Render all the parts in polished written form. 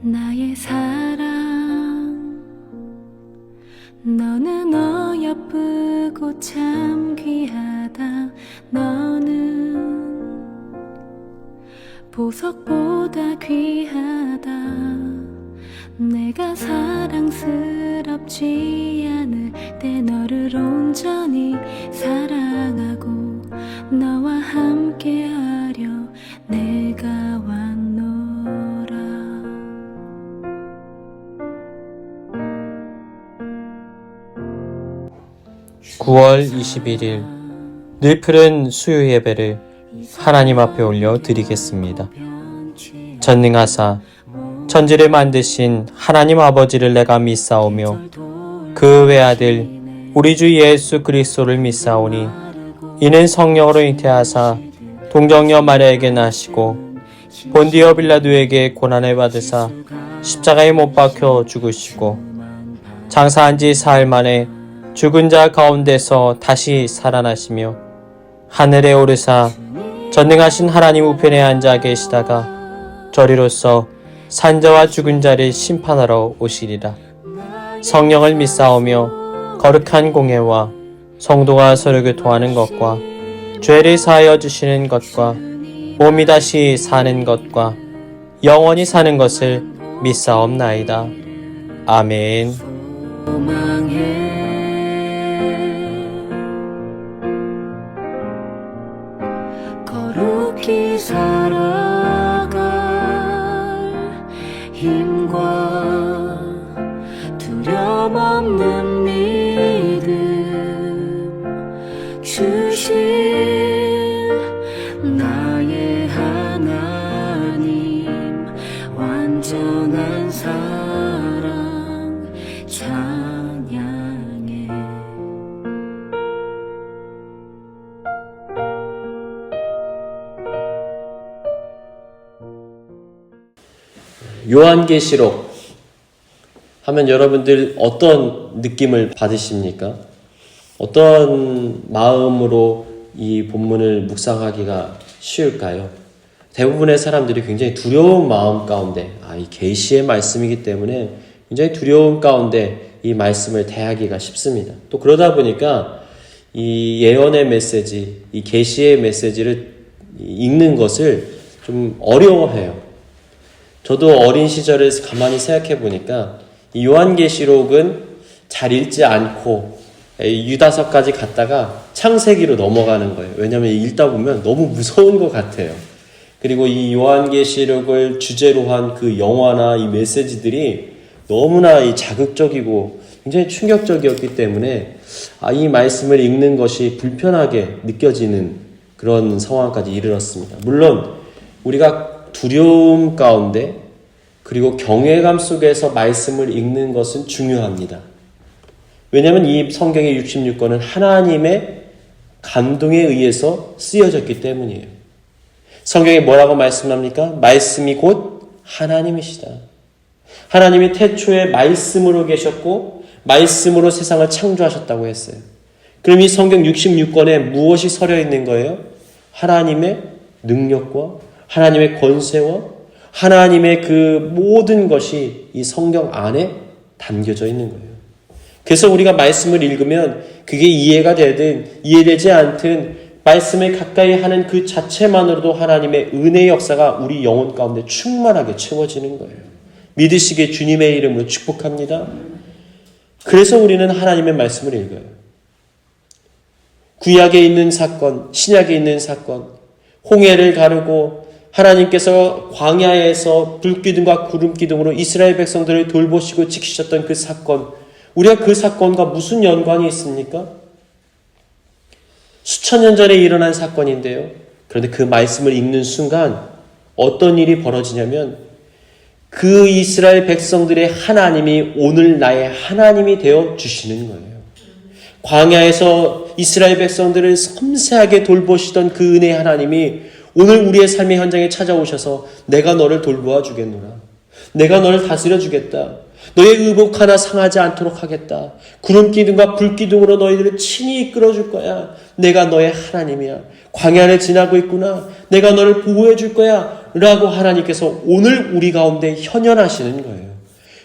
나의 사랑, 너는 어여쁘고 참 귀하다. 너는 보석보다 귀하다. 내가 사랑스럽지 않을 때 너를 온전히 사랑하고 너와 함께하려 내가 왔노라. 9월 21일 늘 푸른 수요 예배를 하나님 앞에 올려 드리겠습니다. 전능하사 천지를 만드신 하나님 아버지를 내가 믿사오며 그 외아들 우리 주 예수 그리스도를 믿사오니 이는 성령으로 잉태하사 동정녀 마리아에게 나시고 본디오 빌라도에게 고난을 받으사 십자가에 못 박혀 죽으시고 장사한 지 사흘 만에 죽은 자 가운데서 다시 살아나시며 하늘에 오르사 전능하신 하나님 우편에 앉아 계시다가 저리로서 산자와 죽은 자를 심판하러 오시리라. 성령을 믿사오며 거룩한 공회와 성도가 서로 교통하는 것과 죄를 사하여 주시는 것과 몸이 다시 사는 것과 영원히 사는 것을 믿사옵나이다. 아멘. 거룩히 살아갈 힘과 두려움 없는 믿음 주신 나의 하나님, 완전한 사랑 찬양해. 요한계시록 하면 여러분들 어떤 느낌을 받으십니까? 어떤 마음으로 이 본문을 묵상하기가 쉬울까요? 대부분의 사람들이 굉장히 두려운 마음 가운데, 이 계시의 말씀이기 때문에 굉장히 두려움 가운데 이 말씀을 대하기가 쉽습니다. 또 그러다 보니까 이 예언의 메시지, 이 계시의 메시지를 읽는 것을 좀 어려워해요. 저도 어린 시절을 가만히 생각해 보니까 이 요한계시록은 잘 읽지 않고 유다서까지 갔다가 창세기로 넘어가는 거예요. 왜냐하면 읽다 보면 너무 무서운 것 같아요. 그리고 이 요한계시록을 주제로 한 그 영화나 이 메시지들이 너무나 이 자극적이고 굉장히 충격적이었기 때문에 이 말씀을 읽는 것이 불편하게 느껴지는 그런 상황까지 이르렀습니다. 물론 우리가 두려움 가운데 그리고 경외감 속에서 말씀을 읽는 것은 중요합니다. 왜냐하면 이 성경의 66권은 하나님의 감동에 의해서 쓰여졌기 때문이에요. 성경에 뭐라고 말씀합니까? 말씀이 곧 하나님이시다. 하나님이 태초에 말씀으로 계셨고 말씀으로 세상을 창조하셨다고 했어요. 그럼 이 성경 66권에 무엇이 서려 있는 거예요? 하나님의 능력과 하나님의 권세와 하나님의 그 모든 것이 이 성경 안에 담겨져 있는 거예요. 그래서 우리가 말씀을 읽으면 그게 이해가 되든 이해되지 않든 말씀을 가까이 하는 그 자체만으로도 하나님의 은혜의 역사가 우리 영혼 가운데 충만하게 채워지는 거예요. 믿으시기에 주님의 이름으로 축복합니다. 그래서 우리는 하나님의 말씀을 읽어요. 구약에 있는 사건, 신약에 있는 사건, 홍해를 가르고 하나님께서 광야에서 불기둥과 구름기둥으로 이스라엘 백성들을 돌보시고 지키셨던 그 사건, 우리가 그 사건과 무슨 연관이 있습니까? 수천 년 전에 일어난 사건인데요. 그런데 그 말씀을 읽는 순간 어떤 일이 벌어지냐면 그 이스라엘 백성들의 하나님이 오늘 나의 하나님이 되어 주시는 거예요. 광야에서 이스라엘 백성들을 섬세하게 돌보시던 그 은혜의 하나님이 오늘 우리의 삶의 현장에 찾아오셔서 내가 너를 돌보아 주겠노라. 내가 너를 다스려 주겠다. 너의 의복 하나 상하지 않도록 하겠다. 구름 기둥과 불 기둥으로 너희들을 친히 이끌어 줄 거야. 내가 너의 하나님이야. 광야를 지나고 있구나. 내가 너를 보호해 줄 거야. 라고 하나님께서 오늘 우리 가운데 현현하시는 거예요.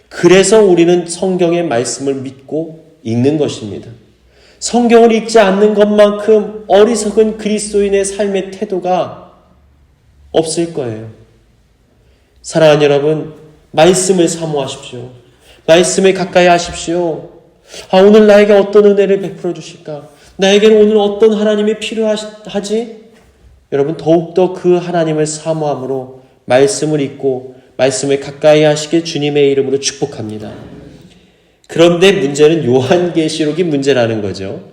그래서 우리는 성경의 말씀을 믿고 읽는 것입니다. 성경을 읽지 않는 것만큼 어리석은 그리스도인의 삶의 태도가 없을 거예요. 사랑하는 여러분, 말씀을 사모하십시오. 말씀에 가까이 하십시오. 오늘 나에게 어떤 은혜를 베풀어 주실까? 나에게는 오늘 어떤 하나님이 필요하지? 여러분, 더욱더 그 하나님을 사모함으로 말씀을 읽고 말씀에 가까이 하시길 주님의 이름으로 축복합니다. 그런데 문제는 요한계시록이 문제라는 거죠.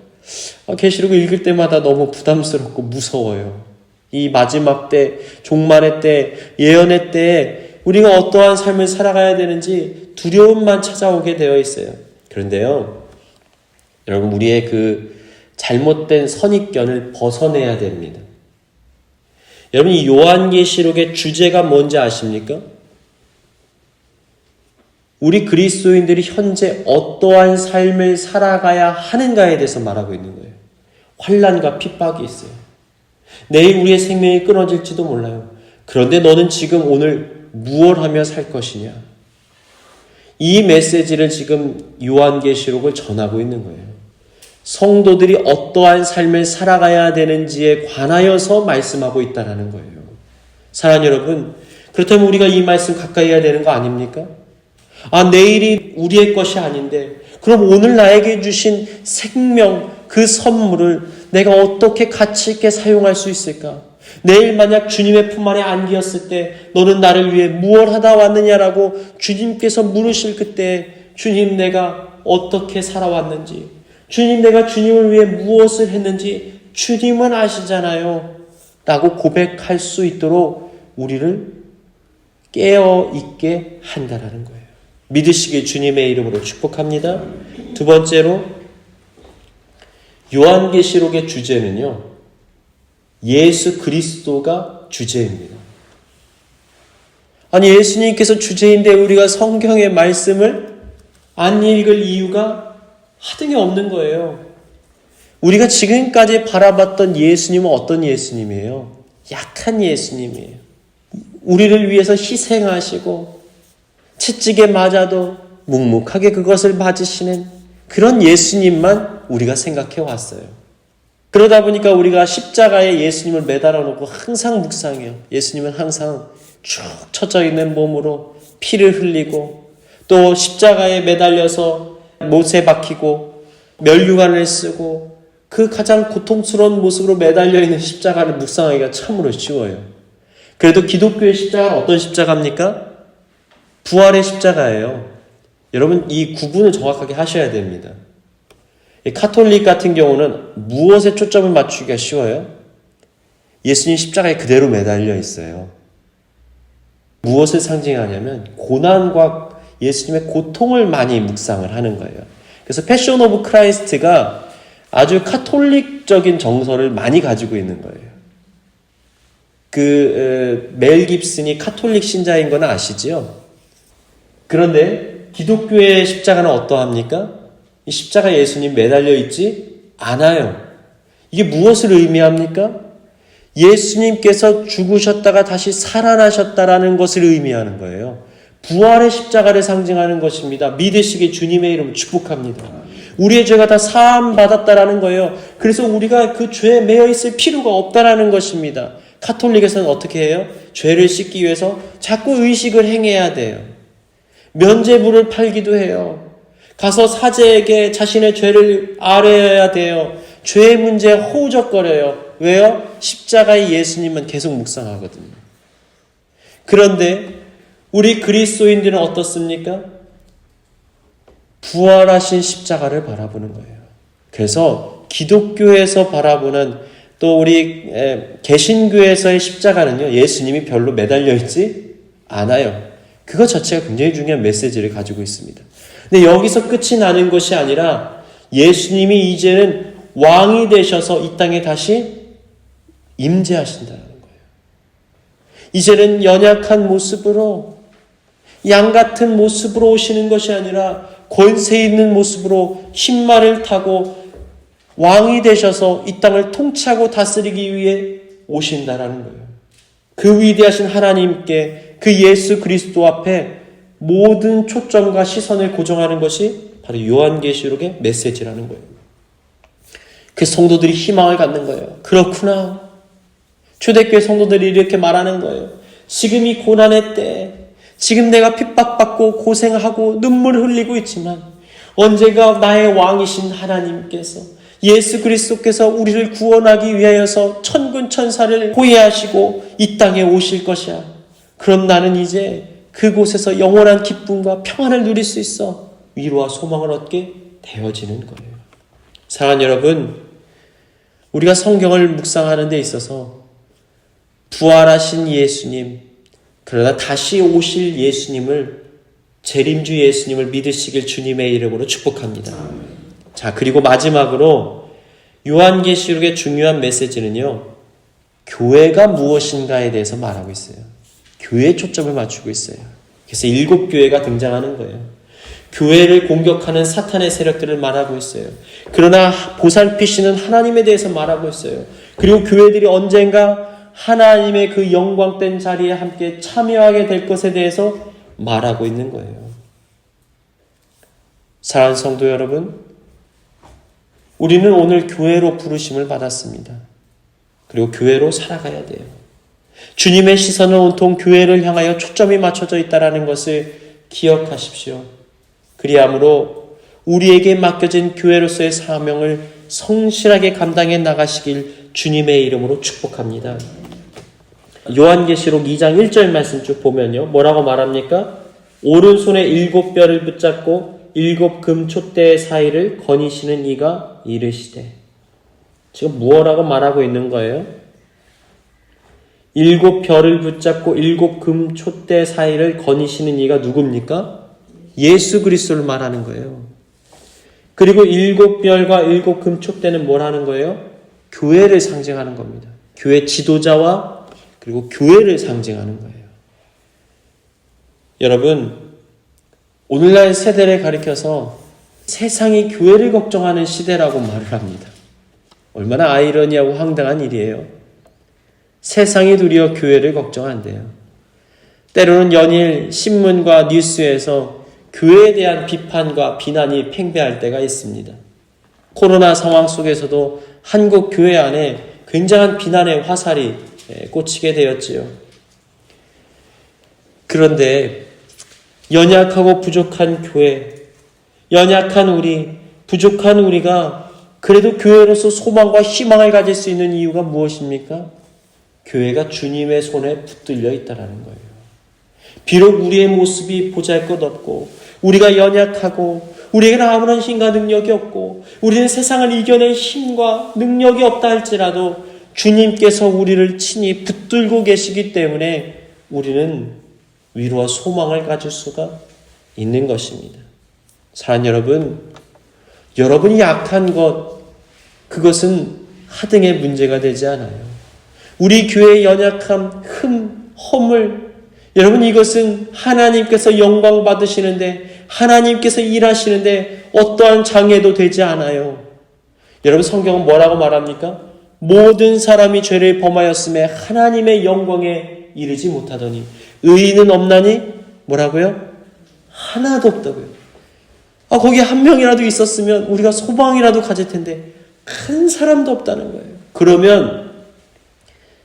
계시록을 읽을 때마다 너무 부담스럽고 무서워요. 이 마지막 때, 종말의 때, 예언의 때에 우리가 어떠한 삶을 살아가야 되는지 두려움만 찾아오게 되어 있어요. 그런데요, 여러분, 우리의 그 잘못된 선입견을 벗어내야 됩니다. 여러분, 이 요한계시록의 주제가 뭔지 아십니까? 우리 그리스도인들이 현재 어떠한 삶을 살아가야 하는가에 대해서 말하고 있는 거예요. 환난과 핍박이 있어요. 내일 우리의 생명이 끊어질지도 몰라요. 그런데 너는 지금 오늘 무엇을 하며 살 것이냐? 이 메시지를 지금 요한계시록을 전하고 있는 거예요. 성도들이 어떠한 삶을 살아가야 되는지에 관하여서 말씀하고 있다는 거예요. 사랑하는 여러분, 그렇다면 우리가 이 말씀 가까이 해야 되는 거 아닙니까? 내일이 우리의 것이 아닌데 그럼 오늘 나에게 주신 생명, 그 선물을 내가 어떻게 가치 있게 사용할 수 있을까? 내일 만약 주님의 품 안에 안기었을 때 너는 나를 위해 무엇 하다 왔느냐라고 주님께서 물으실 그때 주님, 내가 어떻게 살아왔는지, 주님, 내가 주님을 위해 무엇을 했는지 주님은 아시잖아요 라고 고백할 수 있도록 우리를 깨어있게 한다라는 거예요. 믿으시길 주님의 이름으로 축복합니다. 두 번째로, 요한계시록의 주제는요, 예수 그리스도가 주제입니다. 예수님께서 주제인데 우리가 성경의 말씀을 안 읽을 이유가 하등이 없는 거예요. 우리가 지금까지 바라봤던 예수님은 어떤 예수님이에요? 약한 예수님이에요. 우리를 위해서 희생하시고 채찍에 맞아도 묵묵하게 그것을 맞으시는 그런 예수님만 우리가 생각해 왔어요. 그러다 보니까 우리가 십자가에 예수님을 매달아 놓고 항상 묵상해요. 예수님은 항상 쭉 처져 있는 몸으로 피를 흘리고 또 십자가에 매달려서 못에 박히고 면류관을 쓰고 그 가장 고통스러운 모습으로 매달려 있는 십자가를 묵상하기가 참으로 쉬워요. 그래도 기독교의 십자가는 어떤 십자가입니까? 부활의 십자가예요. 여러분, 이 구분을 정확하게 하셔야 됩니다. 카톨릭 같은 경우는 무엇에 초점을 맞추기가 쉬워요? 예수님 십자가에 그대로 매달려 있어요. 무엇을 상징하냐면 고난과 예수님의 고통을 많이 묵상을 하는 거예요. 그래서 패션 오브 크라이스트가 아주 카톨릭적인 정서를 많이 가지고 있는 거예요. 멜 깁슨이 카톨릭 신자인 건 아시죠? 그런데 기독교의 십자가는 어떠합니까? 이 십자가 예수님 매달려 있지 않아요. 이게 무엇을 의미합니까? 예수님께서 죽으셨다가 다시 살아나셨다라는 것을 의미하는 거예요. 부활의 십자가를 상징하는 것입니다. 믿으시기에 주님의 이름 축복합니다. 우리의 죄가 다 사함 받았다라는 거예요. 그래서 우리가 그 죄에 매여 있을 필요가 없다라는 것입니다. 카톨릭에서는 어떻게 해요? 죄를 씻기 위해서 자꾸 의식을 행해야 돼요. 면죄부를 팔기도 해요. 가서 사제에게 자신의 죄를 아뢰어야 돼요. 죄의 문제에 허우적거려요. 왜요? 십자가의 예수님은 계속 묵상하거든요. 그런데 우리 그리스도인들은 어떻습니까? 부활하신 십자가를 바라보는 거예요. 그래서 기독교에서 바라보는 또 우리 개신교에서의 십자가는요, 예수님이 별로 매달려 있지 않아요. 그것 자체가 굉장히 중요한 메시지를 가지고 있습니다. 근데 여기서 끝이 나는 것이 아니라 예수님이 이제는 왕이 되셔서 이 땅에 다시 임재하신다는 거예요. 이제는 연약한 모습으로, 양 같은 모습으로 오시는 것이 아니라 권세 있는 모습으로 흰말을 타고 왕이 되셔서 이 땅을 통치하고 다스리기 위해 오신다라는 거예요. 그 위대하신 하나님께, 그 예수 그리스도 앞에 모든 초점과 시선을 고정하는 것이 바로 요한계시록의 메시지라는 거예요. 그 성도들이 희망을 갖는 거예요. 그렇구나. 초대교회 성도들이 이렇게 말하는 거예요. 지금 이 고난의 때, 지금 내가 핍박받고 고생하고 눈물을 흘리고 있지만 언젠가 나의 왕이신 하나님께서, 예수 그리스도께서 우리를 구원하기 위하여서 천군 천사를 호위하시고 이 땅에 오실 것이야. 그럼 나는 이제 그곳에서 영원한 기쁨과 평안을 누릴 수 있어. 위로와 소망을 얻게 되어지는 거예요. 사랑하는 여러분, 우리가 성경을 묵상하는 데 있어서 부활하신 예수님, 그러나 다시 오실 예수님을, 재림주 예수님을 믿으시길 주님의 이름으로 축복합니다. 자, 그리고 마지막으로 요한계시록의 중요한 메시지는요, 교회가 무엇인가에 대해서 말하고 있어요. 교회에 초점을 맞추고 있어요. 그래서 7교회가 등장하는 거예요. 교회를 공격하는 사탄의 세력들을 말하고 있어요. 그러나 보살피시는 하나님에 대해서 말하고 있어요. 그리고 교회들이 언젠가 하나님의 그 영광된 자리에 함께 참여하게 될 것에 대해서 말하고 있는 거예요. 사랑하는 성도 여러분, 우리는 오늘 교회로 부르심을 받았습니다. 그리고 교회로 살아가야 돼요. 주님의 시선은 온통 교회를 향하여 초점이 맞춰져 있다는 것을 기억하십시오. 그리함으로 우리에게 맡겨진 교회로서의 사명을 성실하게 감당해 나가시길 주님의 이름으로 축복합니다. 요한계시록 2장 1절 말씀 쭉 보면요, 뭐라고 말합니까? 오른손에 7뼈를 붙잡고 7 금촛대 사이를 거니시는 이가 이르시되. 지금 무엇라고 말하고 있는 거예요? 7 별을 붙잡고 7 금촛대 사이를 거니시는 이가 누굽니까? 예수 그리스도를 말하는 거예요. 그리고 7 별과 7 금촛대는 뭘 하는 거예요? 교회를 상징하는 겁니다. 교회 지도자와 그리고 교회를 상징하는 거예요. 여러분, 오늘날 세대를 가리켜서 세상이 교회를 걱정하는 시대라고 말을 합니다. 얼마나 아이러니하고 황당한 일이에요. 세상이 도리어 교회를 걱정한대요. 때로는 연일 신문과 뉴스에서 교회에 대한 비판과 비난이 팽배할 때가 있습니다. 코로나 상황 속에서도 한국 교회 안에 굉장한 비난의 화살이 꽂히게 되었지요. 그런데 연약하고 부족한 교회, 연약한 우리, 부족한 우리가 그래도 교회로서 소망과 희망을 가질 수 있는 이유가 무엇입니까? 교회가 주님의 손에 붙들려 있다는 거예요. 비록 우리의 모습이 보잘것없고 우리가 연약하고 우리에게는 아무런 힘과 능력이 없고 우리는 세상을 이겨낼 힘과 능력이 없다 할지라도 주님께서 우리를 친히 붙들고 계시기 때문에 우리는 위로와 소망을 가질 수가 있는 것입니다. 사랑하는 여러분, 여러분이 약한 것, 그것은 하등의 문제가 되지 않아요. 우리 교회의 연약함, 허물, 여러분, 이것은 하나님께서 영광 받으시는데, 하나님께서 일하시는데 어떠한 장애도 되지 않아요. 여러분, 성경은 뭐라고 말합니까? 모든 사람이 죄를 범하였음에 하나님의 영광에 이르지 못하더니 의인은 없나니 뭐라고요? 하나도 없다고요. 거기 한 명이라도 있었으면 우리가 소망이라도 가질 텐데 한 사람도 없다는 거예요. 그러면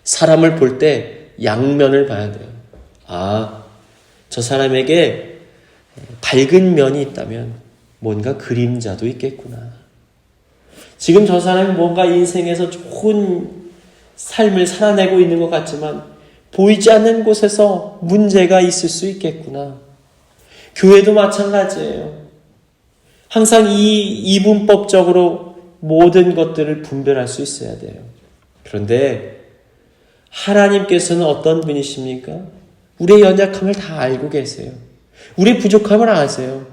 사람을 볼 때 양면을 봐야 돼요. 저 사람에게 밝은 면이 있다면 뭔가 그림자도 있겠구나. 지금 저 사람이 뭔가 인생에서 좋은 삶을 살아내고 있는 것 같지만 보이지 않는 곳에서 문제가 있을 수 있겠구나. 교회도 마찬가지예요. 항상 이분법적으로 모든 것들을 분별할 수 있어야 돼요. 그런데 하나님께서는 어떤 분이십니까? 우리의 연약함을 다 알고 계세요. 우리의 부족함을 아세요.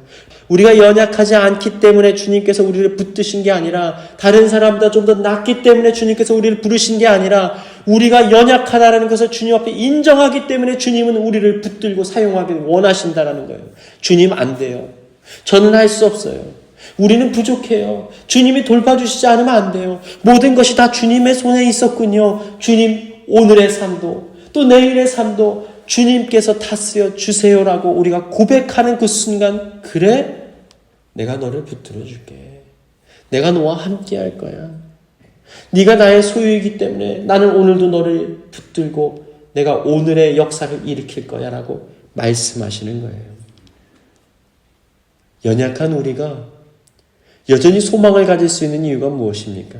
우리가 연약하지 않기 때문에 주님께서 우리를 붙드신 게 아니라 다른 사람보다 좀 더 낫기 때문에 주님께서 우리를 부르신 게 아니라 우리가 연약하다라는 것을 주님 앞에 인정하기 때문에 주님은 우리를 붙들고 사용하길 원하신다라는 거예요. 주님 안 돼요. 저는 할 수 없어요. 우리는 부족해요. 주님이 돌봐주시지 않으면 안 돼요. 모든 것이 다 주님의 손에 있었군요. 주님 오늘의 삶도 또 내일의 삶도 주님께서 다스려 주세요라고 우리가 고백하는 그 순간, 그래? 내가 너를 붙들어 줄게. 내가 너와 함께 할 거야. 네가 나의 소유이기 때문에 나는 오늘도 너를 붙들고 내가 오늘의 역사를 일으킬 거야 라고 말씀하시는 거예요. 연약한 우리가 여전히 소망을 가질 수 있는 이유가 무엇입니까?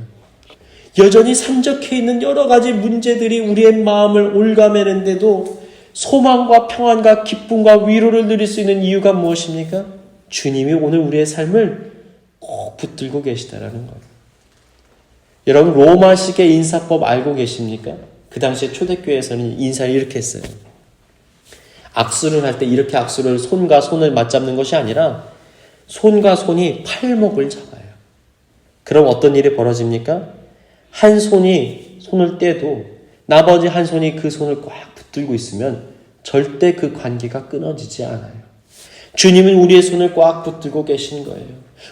여전히 산적해 있는 여러 가지 문제들이 우리의 마음을 올가매는데도 소망과 평안과 기쁨과 위로를 누릴 수 있는 이유가 무엇입니까? 주님이 오늘 우리의 삶을 꼭 붙들고 계시다라는 거예요. 여러분, 로마식의 인사법 알고 계십니까? 그 당시에 초대교회에서는 인사를 이렇게 했어요. 악수를 할 때 이렇게 악수를 손과 손을 맞잡는 것이 아니라 손과 손이 팔목을 잡아요. 그럼 어떤 일이 벌어집니까? 한 손이 손을 떼도 나머지 한 손이 그 손을 꽉 붙들고 있으면 절대 그 관계가 끊어지지 않아요. 주님은 우리의 손을 꽉 붙들고 계신 거예요.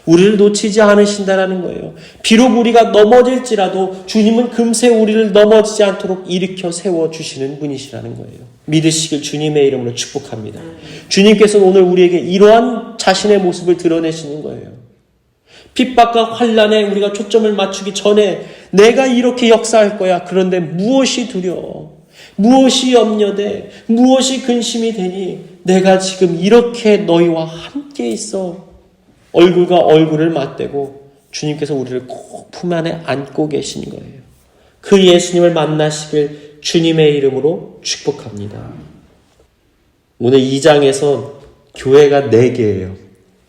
우리를 놓치지 않으신다라는 거예요. 비록 우리가 넘어질지라도 주님은 금세 우리를 넘어지지 않도록 일으켜 세워주시는 분이시라는 거예요. 믿으시길 주님의 이름으로 축복합니다. 주님께서는 오늘 우리에게 이러한 자신의 모습을 드러내시는 거예요. 핍박과 환난에 우리가 초점을 맞추기 전에 내가 이렇게 역사할 거야. 그런데 무엇이 두려워? 무엇이 염려돼? 무엇이 근심이 되니? 내가 지금 이렇게 너희와 함께 있어. 얼굴과 얼굴을 맞대고 주님께서 우리를 꼭 품 안에 안고 계신 거예요. 그 예수님을 만나시길 주님의 이름으로 축복합니다. 오늘 2장에서 교회가 4개예요.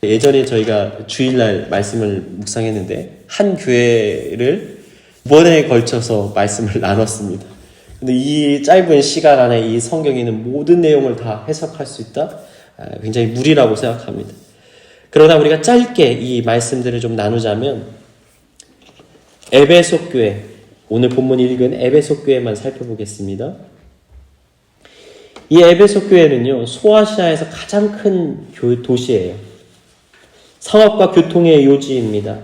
예전에 저희가 주일날 말씀을 묵상했는데 한 교회를 2번에 걸쳐서 말씀을 나눴습니다. 근데 이 짧은 시간 안에 이 성경에 있는 모든 내용을 다 해석할 수 있다? 굉장히 무리라고 생각합니다. 그러나 우리가 짧게 이 말씀들을 좀 나누자면 에베소 교회, 오늘 본문 읽은 에베소 교회만 살펴보겠습니다. 이 에베소 교회는요, 소아시아에서 가장 큰 도시예요. 상업과 교통의 요지입니다.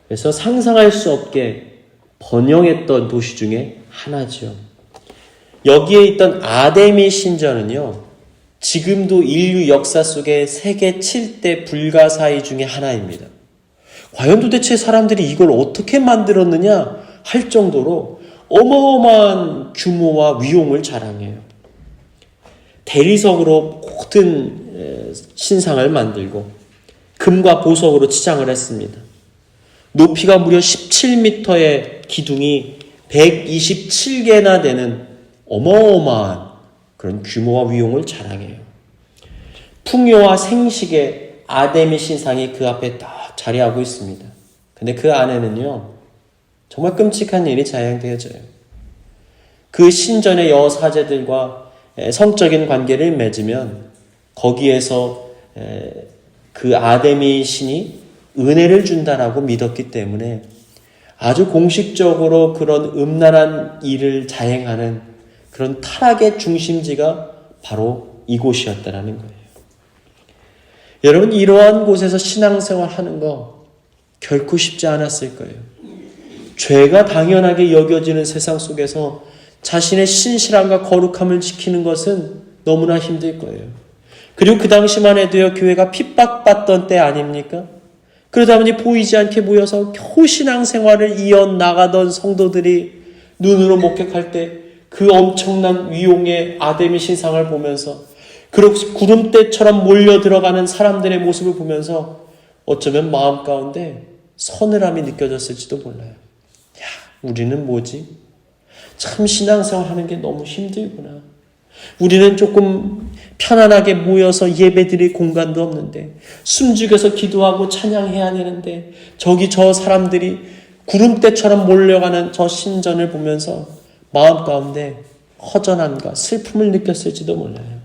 그래서 상상할 수 없게 번영했던 도시 중에 하나죠. 여기에 있던 아데미 신전은요, 지금도 인류 역사 속에 세계 7대 불가사의 중에 하나입니다. 과연 도대체 사람들이 이걸 어떻게 만들었느냐 할 정도로 어마어마한 규모와 위용을 자랑해요. 대리석으로 모든 신상을 만들고 금과 보석으로 치장을 했습니다. 높이가 무려 17m의 기둥이 127개나 되는 어마어마한 그런 규모와 위용을 자랑해요. 풍요와 생식의 아데미 신상이 그 앞에 딱 자리하고 있습니다. 근데 그 안에는요, 정말 끔찍한 일이 자행되어져요. 그 신전의 여사제들과 성적인 관계를 맺으면 거기에서 그 아데미 신이 은혜를 준다라고 믿었기 때문에 아주 공식적으로 그런 음란한 일을 자행하는 그런 타락의 중심지가 바로 이곳이었다라는 거예요. 여러분, 이러한 곳에서 신앙생활 하는 거 결코 쉽지 않았을 거예요. 죄가 당연하게 여겨지는 세상 속에서 자신의 신실함과 거룩함을 지키는 것은 너무나 힘들 거예요. 그리고 그 당시만 해도요, 교회가 핍박받던 때 아닙니까? 그러다 보니 보이지 않게 모여서 겨우 신앙생활을 이어나가던 성도들이 눈으로 목격할 때 그 엄청난 위용의 아데미 신상을 보면서 그렇게 구름대처럼 몰려 들어가는 사람들의 모습을 보면서 어쩌면 마음 가운데 서늘함이 느껴졌을지도 몰라요. 야, 우리는 뭐지? 참 신앙생활 하는 게 너무 힘들구나. 우리는 조금 편안하게 모여서 예배드릴 공간도 없는데, 숨죽여서 기도하고 찬양해야 되는데, 저기 저 사람들이 구름대처럼 몰려가는 저 신전을 보면서 마음 가운데 허전함과 슬픔을 느꼈을지도 몰라요.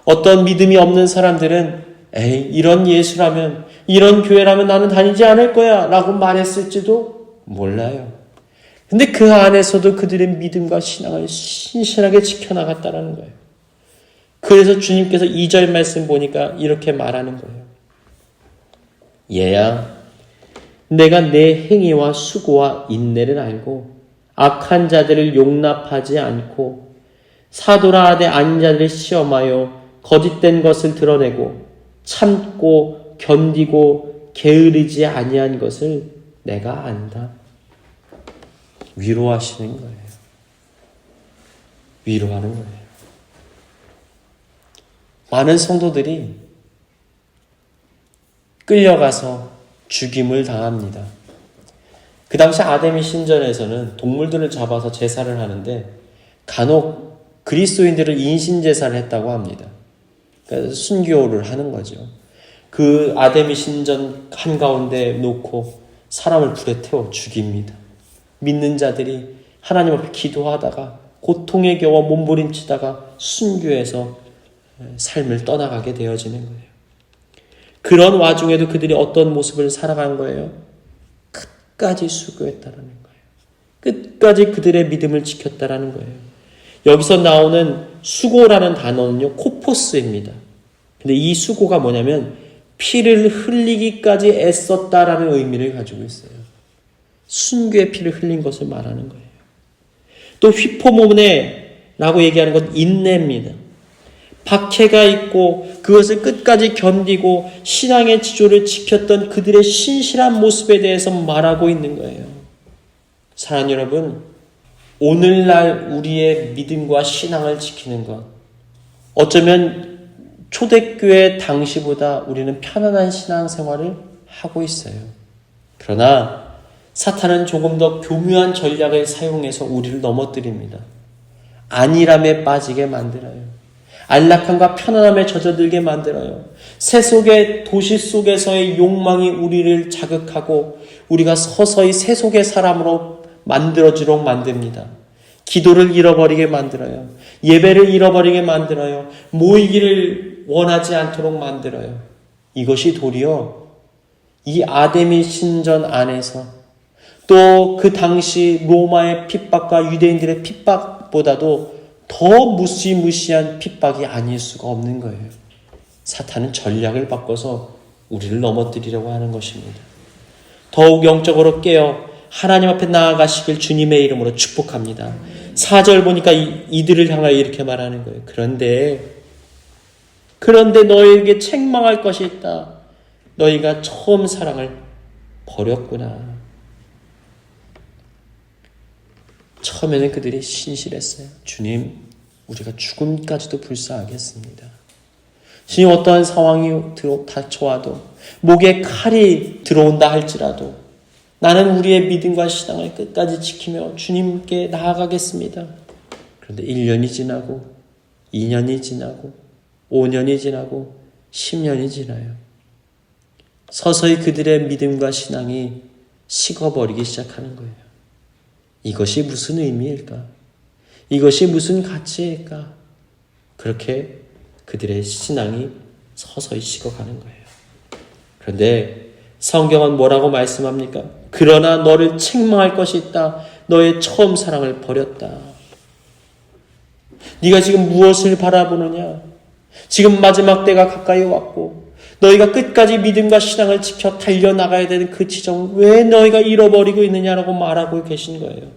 어떤 믿음이 없는 사람들은 에이, 이런 예수라면, 이런 교회라면 나는 다니지 않을 거야 라고 말했을지도 몰라요. 근데 그 안에서도 그들의 믿음과 신앙을 신실하게 지켜나갔다는 거예요. 그래서 주님께서 2절 말씀 보니까 이렇게 말하는 거예요. 얘야, 내가 내 행위와 수고와 인내를 알고 악한 자들을 용납하지 않고 사도라 하되 아닌 자들을 시험하여 거짓된 것을 드러내고 참고 견디고 게으르지 아니한 것을 내가 안다. 위로하시는 거예요. 위로하는 거예요. 많은 성도들이 끌려가서 죽임을 당합니다. 그 당시 아데미 신전에서는 동물들을 잡아서 제사를 하는데 간혹 그리스도인들을 인신제사를 했다고 합니다. 그러니까 순교를 하는 거죠. 그 아데미 신전 한가운데 놓고 사람을 불에 태워 죽입니다. 믿는 자들이 하나님 앞에 기도하다가 고통에 겨워 몸부림치다가 순교해서 삶을 떠나가게 되어지는 거예요. 그런 와중에도 그들이 어떤 모습을 살아간 거예요? 끝까지 수고했다라는 거예요. 끝까지 그들의 믿음을 지켰다라는 거예요. 여기서 나오는 수고라는 단어는요, 코포스입니다. 근데 이 수고가 뭐냐면 피를 흘리기까지 애썼다라는 의미를 가지고 있어요. 순교의 피를 흘린 것을 말하는 거예요. 또 휘포모네라고 얘기하는 건 인내입니다. 박해가 있고 그것을 끝까지 견디고 신앙의 지조를 지켰던 그들의 신실한 모습에 대해서 말하고 있는 거예요. 사랑하는 여러분, 오늘날 우리의 믿음과 신앙을 지키는 것, 어쩌면 초대교회 당시보다 우리는 편안한 신앙생활을 하고 있어요. 그러나 사탄은 조금 더 교묘한 전략을 사용해서 우리를 넘어뜨립니다. 안일함에 빠지게 만들어요. 안락함과 편안함에 젖어들게 만들어요. 세속의 도시 속에서의 욕망이 우리를 자극하고 우리가 서서히 세속의 사람으로 만들어지도록 만듭니다. 기도를 잃어버리게 만들어요. 예배를 잃어버리게 만들어요. 모이기를 원하지 않도록 만들어요. 이것이 도리어 이 아데미 신전 안에서 또 그 당시 로마의 핍박과 유대인들의 핍박보다도 더 무시무시한 핍박이 아닐 수가 없는 거예요. 사탄은 전략을 바꿔서 우리를 넘어뜨리려고 하는 것입니다. 더욱 영적으로 깨어 하나님 앞에 나아가시길 주님의 이름으로 축복합니다. 4절 보니까 이들을 향하여 이렇게 말하는 거예요. 그런데 너희에게 책망할 것이 있다. 너희가 처음 사랑을 버렸구나. 처음에는 그들이 신실했어요. 주님, 우리가 죽음까지도 불사하겠습니다. 주님, 어떠한 상황이 닥쳐와도 목에 칼이 들어온다 할지라도 나는 우리의 믿음과 신앙을 끝까지 지키며 주님께 나아가겠습니다. 그런데 1년이 지나고 2년이 지나고 5년이 지나고 10년이 지나요. 서서히 그들의 믿음과 신앙이 식어버리기 시작하는 거예요. 이것이 무슨 의미일까? 이것이 무슨 가치일까? 그렇게 그들의 신앙이 서서히 식어가는 거예요. 그런데 성경은 뭐라고 말씀합니까? 그러나 너를 책망할 것이 있다. 너의 처음 사랑을 버렸다. 네가 지금 무엇을 바라보느냐? 지금 마지막 때가 가까이 왔고 너희가 끝까지 믿음과 신앙을 지켜 달려나가야 되는 그 지점을 왜 너희가 잃어버리고 있느냐라고 말하고 계신 거예요.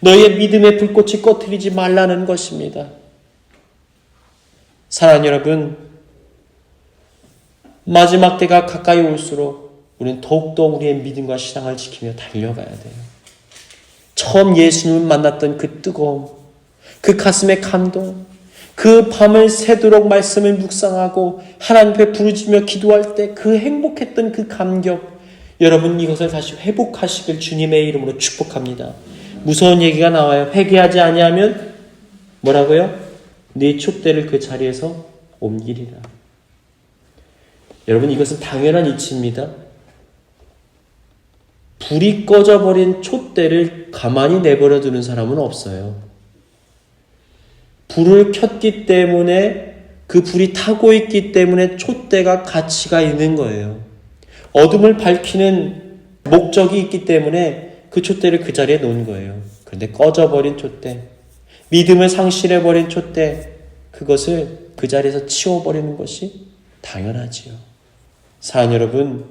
너희의 믿음의 불꽃이 꺼트리지 말라는 것입니다. 사랑하는 여러분, 마지막 때가 가까이 올수록 우리는 더욱더 우리의 믿음과 신앙을 지키며 달려가야 돼요. 처음 예수님을 만났던 그 뜨거움, 그 가슴의 감동, 그 밤을 새도록 말씀을 묵상하고 하나님 앞에 부르짖며 기도할 때 그 행복했던 그 감격, 여러분 이것을 다시 회복하시길 주님의 이름으로 축복합니다. 무서운 얘기가 나와요. 회개하지 아니하면 뭐라고요? 네 촛대를 그 자리에서 옮기리라. 여러분 이것은 당연한 이치입니다. 불이 꺼져버린 촛대를 가만히 내버려 두는 사람은 없어요. 불을 켰기 때문에 그 불이 타고 있기 때문에 촛대가 가치가 있는 거예요. 어둠을 밝히는 목적이 있기 때문에 그 촛대를 그 자리에 놓은 거예요. 그런데 꺼져버린 촛대, 믿음을 상실해버린 촛대, 그것을 그 자리에서 치워버리는 것이 당연하지요. 사랑 여러분,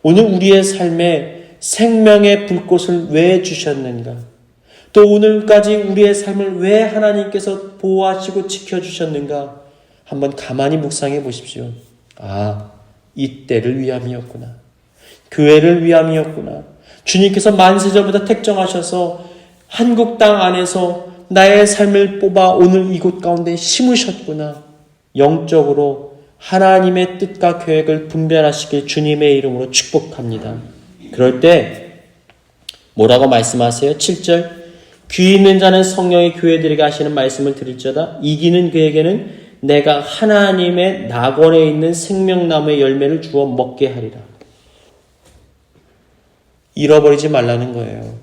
오늘 우리의 삶에 생명의 불꽃을 왜 주셨는가? 또 오늘까지 우리의 삶을 왜 하나님께서 보호하시고 지켜주셨는가? 한번 가만히 묵상해 보십시오. 아, 이 때를 위함이었구나. 교회를 위함이었구나. 주님께서 만세전부터 택정하셔서 한국 땅 안에서 나의 삶을 뽑아 오늘 이곳 가운데 심으셨구나. 영적으로 하나님의 뜻과 계획을 분별하시길 주님의 이름으로 축복합니다. 그럴 때 뭐라고 말씀하세요? 7절, 귀 있는 자는 성령의 교회들에게 하시는 말씀을 들을지어다. 이기는 그에게는 내가 하나님의 낙원에 있는 생명나무의 열매를 주어 먹게 하리라. 잃어버리지 말라는 거예요.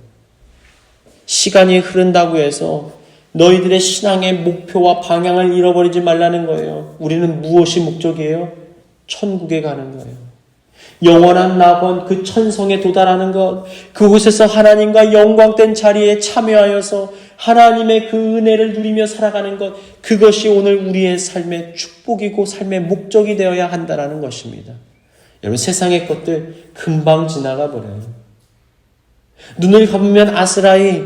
시간이 흐른다고 해서 너희들의 신앙의 목표와 방향을 잃어버리지 말라는 거예요. 우리는 무엇이 목적이에요? 천국에 가는 거예요. 영원한 낙원, 그 천성에 도달하는 것, 그곳에서 하나님과 영광된 자리에 참여하여서 하나님의 그 은혜를 누리며 살아가는 것, 그것이 오늘 우리의 삶의 축복이고 삶의 목적이 되어야 한다는 것입니다. 여러분, 세상의 것들 금방 지나가 버려요. 눈을 감으면 아스라이,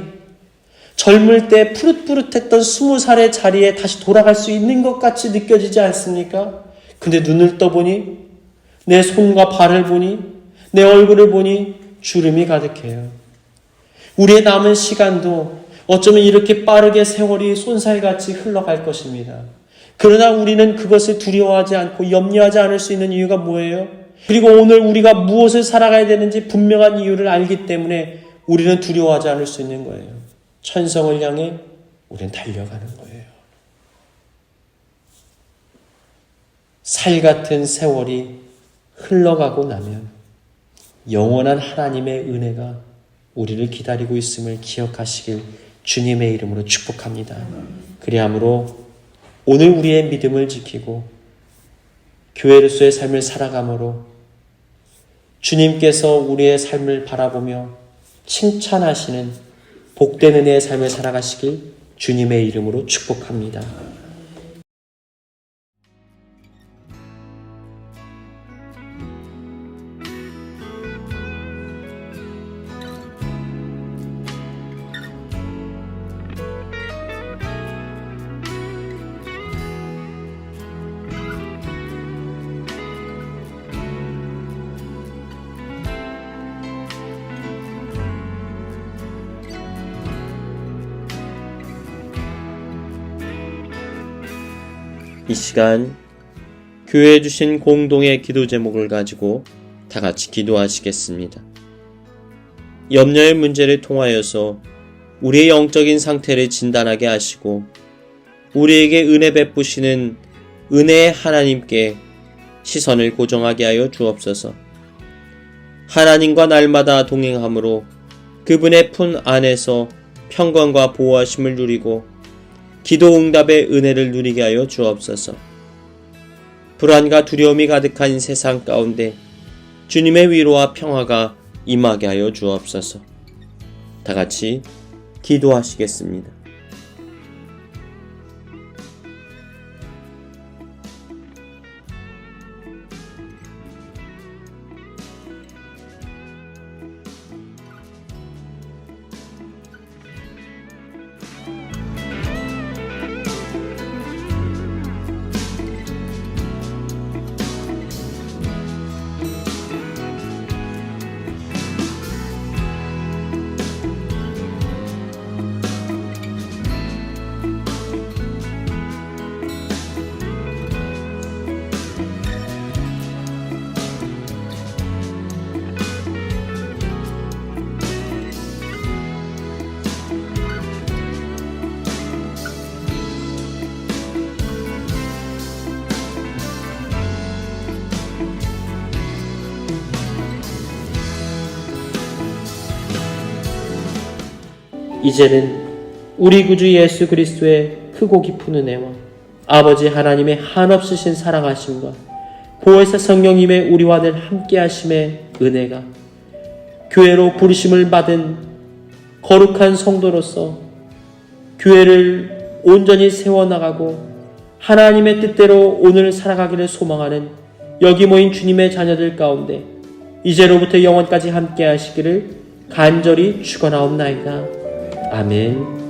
젊을 때 푸릇푸릇했던 20살의 자리에 다시 돌아갈 수 있는 것 같이 느껴지지 않습니까? 근데 눈을 떠보니, 내 손과 발을 보니, 내 얼굴을 보니 주름이 가득해요. 우리의 남은 시간도 어쩌면 이렇게 빠르게 세월이 쏜살같이 흘러갈 것입니다. 그러나 우리는 그것을 두려워하지 않고 염려하지 않을 수 있는 이유가 뭐예요? 그리고 오늘 우리가 무엇을 살아가야 되는지 분명한 이유를 알기 때문에 우리는 두려워하지 않을 수 있는 거예요. 천성을 향해 우리는 달려가는 거예요. 살 같은 세월이 흘러가고 나면 영원한 하나님의 은혜가 우리를 기다리고 있음을 기억하시길 주님의 이름으로 축복합니다. 그리함으로 오늘 우리의 믿음을 지키고 교회로서의 삶을 살아감으로 주님께서 우리의 삶을 바라보며 칭찬하시는 복된 은혜의 삶을 살아가시길 주님의 이름으로 축복합니다. 이 시간 교회에 주신 공동의 기도 제목을 가지고 다 같이 기도하시겠습니다. 염려의 문제를 통하여서 우리의 영적인 상태를 진단하게 하시고 우리에게 은혜 베푸시는 은혜의 하나님께 시선을 고정하게 하여 주옵소서. 하나님과 날마다 동행함으로 그분의 품 안에서 평강과 보호하심을 누리고 기도 응답의 은혜를 누리게 하여 주옵소서. 불안과 두려움이 가득한 세상 가운데 주님의 위로와 평화가 임하게 하여 주옵소서. 다 같이 기도하시겠습니다. 이제는 우리 구주 예수 그리스도의 크고 깊은 은혜와 아버지 하나님의 한없으신 사랑하심과 보혜사 성령님의 우리와 늘 함께하심의 은혜가 교회로 부르심을 받은 거룩한 성도로서 교회를 온전히 세워나가고 하나님의 뜻대로 오늘 살아가기를 소망하는 여기 모인 주님의 자녀들 가운데 이제로부터 영원까지 함께하시기를 간절히 축원하옵나이다. 아멘.